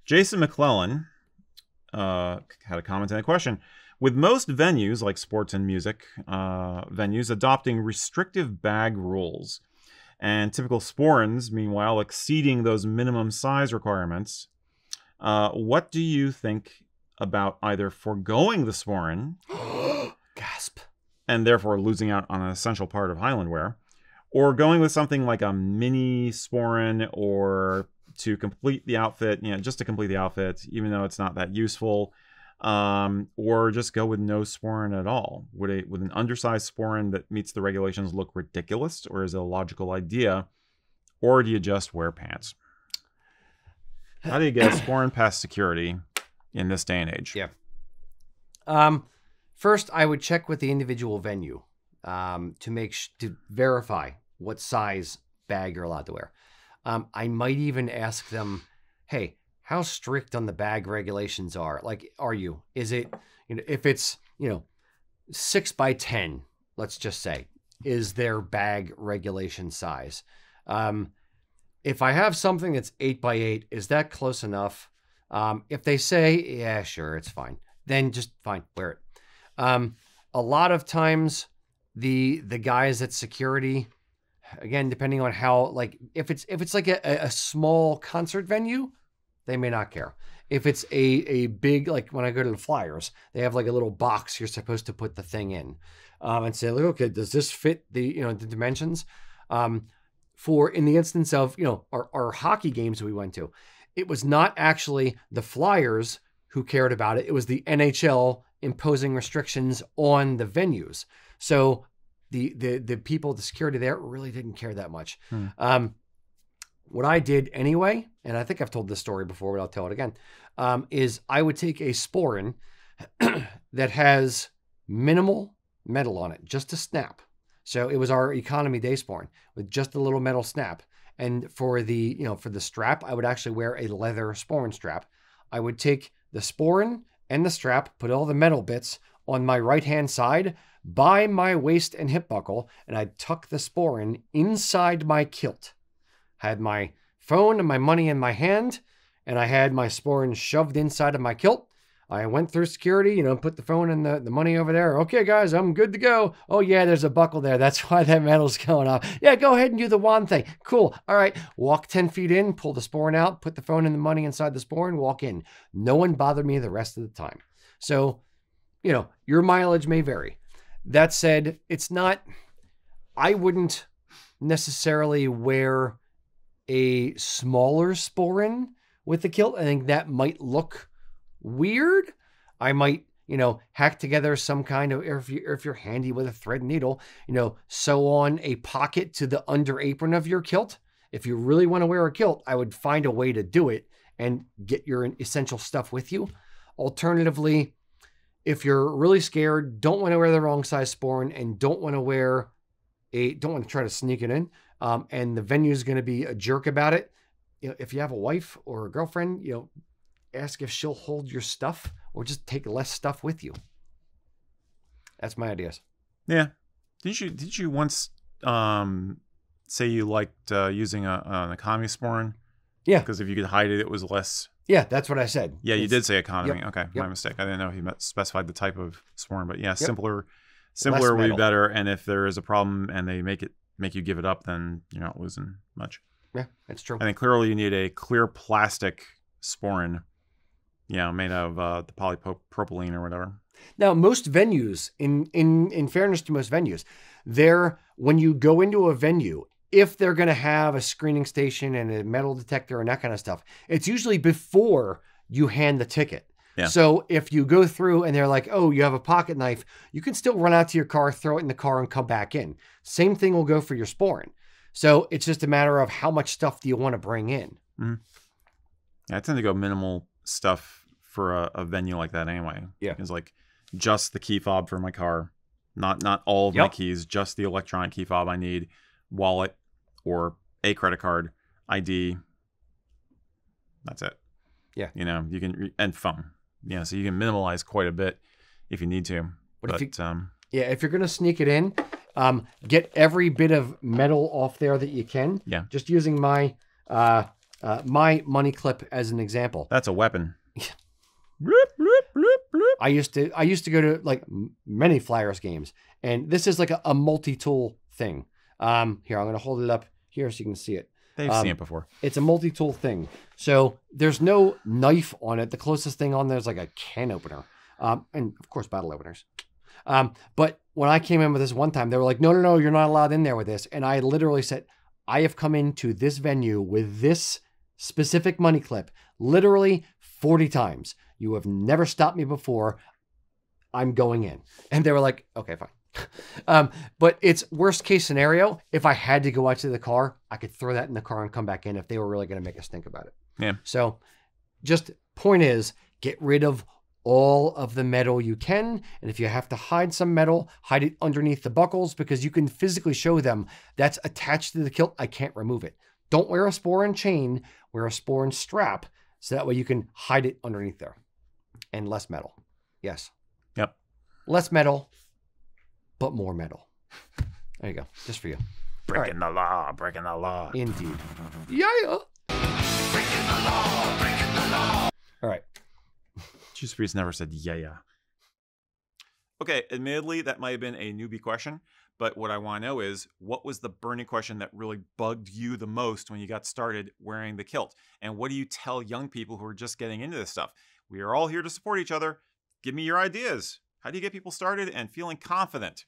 Jason McClellan had a comment and a question. With most venues, like sports and music venues, adopting restrictive bag rules, and typical sporrans, meanwhile, exceeding those minimum size requirements, what do you think about either foregoing the sporran, gasp, and therefore losing out on an essential part of Highland wear, or going with something like a mini-sporran, or to complete the outfit, just to complete the outfit, even though it's not that useful, or just go with no sporran at all? Would an undersized sporran that meets the regulations look ridiculous, or is it a logical idea, or do you just wear pants? How do you get a sporran past security in this day and age? Yeah. First, I would check with the individual venue to verify what size bag you're allowed to wear. I might even ask them, hey, how strict on the bag regulations are? Like, are you? Is it, if it's, 6 by 10, let's just say, is their bag regulation size? If I have something that's 8 by 8, is that close enough? If they say, yeah, sure, it's fine, then just fine, wear it. A lot of times the guys at security, again, depending on how, like, if it's like a small concert venue, they may not care. If it's a big, like when I go to the Flyers, they have like a little box you're supposed to put the thing in, and say, like, okay, does this fit the, the dimensions? For in the instance of, our hockey games we went to, it was not actually the Flyers who cared about it. It was the NHL imposing restrictions on the venues. So the people, the security there really didn't care that much. What I did anyway, and I think I've told this story before, but I'll tell it again, is I would take a sporran that has minimal metal on it, just a snap. So it was our economy day sporran with just a little metal snap. And for the, for the strap, I would actually wear a leather sporran strap. I would take the sporran and the strap, put all the metal bits on my right-hand side by my waist and hip buckle, and I'd tuck the sporran inside my kilt. I had my phone and my money in my hand, and I had my sporran shoved inside of my kilt. I went through security, put the phone and the money over there. Okay, guys, I'm good to go. Oh, yeah, there's a buckle there. That's why that metal's going off. Yeah, go ahead and do the wand thing. Cool. All right. Walk 10 feet in, pull the sporran out, put the phone and the money inside the sporran, walk in. No one bothered me the rest of the time. So, your mileage may vary. That said, it's not, I wouldn't necessarily wear a smaller sporran with the kilt. I think that might look weird. I might, hack together some kind of, if you're handy with a thread and needle, sew on a pocket to the under apron of your kilt. If you really want to wear a kilt, I would find a way to do it and get your essential stuff with you. Alternatively, if you're really scared, don't want to wear the wrong size sporran, and don't want to try to sneak it in, and the venue is going to be a jerk about it, if you have a wife or a girlfriend, ask if she'll hold your stuff, or just take less stuff with you. That's my ideas. Yeah. Did you once say you liked using an economy sporran? Yeah. Because if you could hide it, it was less. Yeah, that's what I said. Yeah, you did say economy. Yep, okay, my mistake. I didn't know if you specified the type of sporran, but yeah, Yep. simpler would be better. And if there is a problem and they make you give it up, then you're not losing much. Yeah, that's true. I think clearly you need a clear plastic sporran, made of the polypropylene or whatever. Now, most venues, in fairness to most venues, when you go into a venue, if they're going to have a screening station and a metal detector and that kind of stuff, it's usually before you hand the ticket. Yeah. So if you go through and they're like, oh, you have a pocket knife, you can still run out to your car, throw it in the car, and come back in. Same thing will go for your sporran. So it's just a matter of how much stuff do you want to bring in. Mm-hmm. Yeah, I tend to go minimal stuff for a venue like that anyway. Yeah. It's like just the key fob for my car, not all of my keys, just the electronic key fob I need, wallet or a credit card, ID. That's it. Yeah. You can, and phone. So you can minimize quite a bit if you need to. But if you're going to sneak it in, get every bit of metal off there that you can. Yeah. Just using my My money clip as an example. That's a weapon. I used to go to like many Flyers games, and this is like a multi-tool thing. Here, I'm going to hold it up here so you can see it. They've seen it before. It's a multi-tool thing. So there's no knife on it. The closest thing on there is like a can opener. And of course, bottle openers. But when I came in with this one time, they were like, no, you're not allowed in there with this. And I literally said, I have come into this venue with this specific money clip literally 40 times. You have never stopped me before. I'm going in. And they were like, okay, fine. But it's worst case scenario. If I had to go out to the car, I could throw that in the car and come back in if they were really going to make us think about it. Yeah. So just point is, get rid of all of the metal you can. And if you have to hide some metal, hide it underneath the buckles because you can physically show them that's attached to the kilt. I can't remove it. Don't wear a sporran chain, wear a sporran strap. So that way you can hide it underneath there. And less metal. Yes. Yep. Less metal, but more metal. There you go. Just for you. Breaking the law. Breaking the law. Indeed. Yeah. Breaking the law, breaking the law. All right. Juice Priest never said yeah. Okay, admittedly, that might have been a newbie question, but what I want to know is, what was the burning question that really bugged you the most when you got started wearing the kilt? And what do you tell young people who are just getting into this stuff? We are all here to support each other. Give me your ideas. How do you get people started and feeling confident?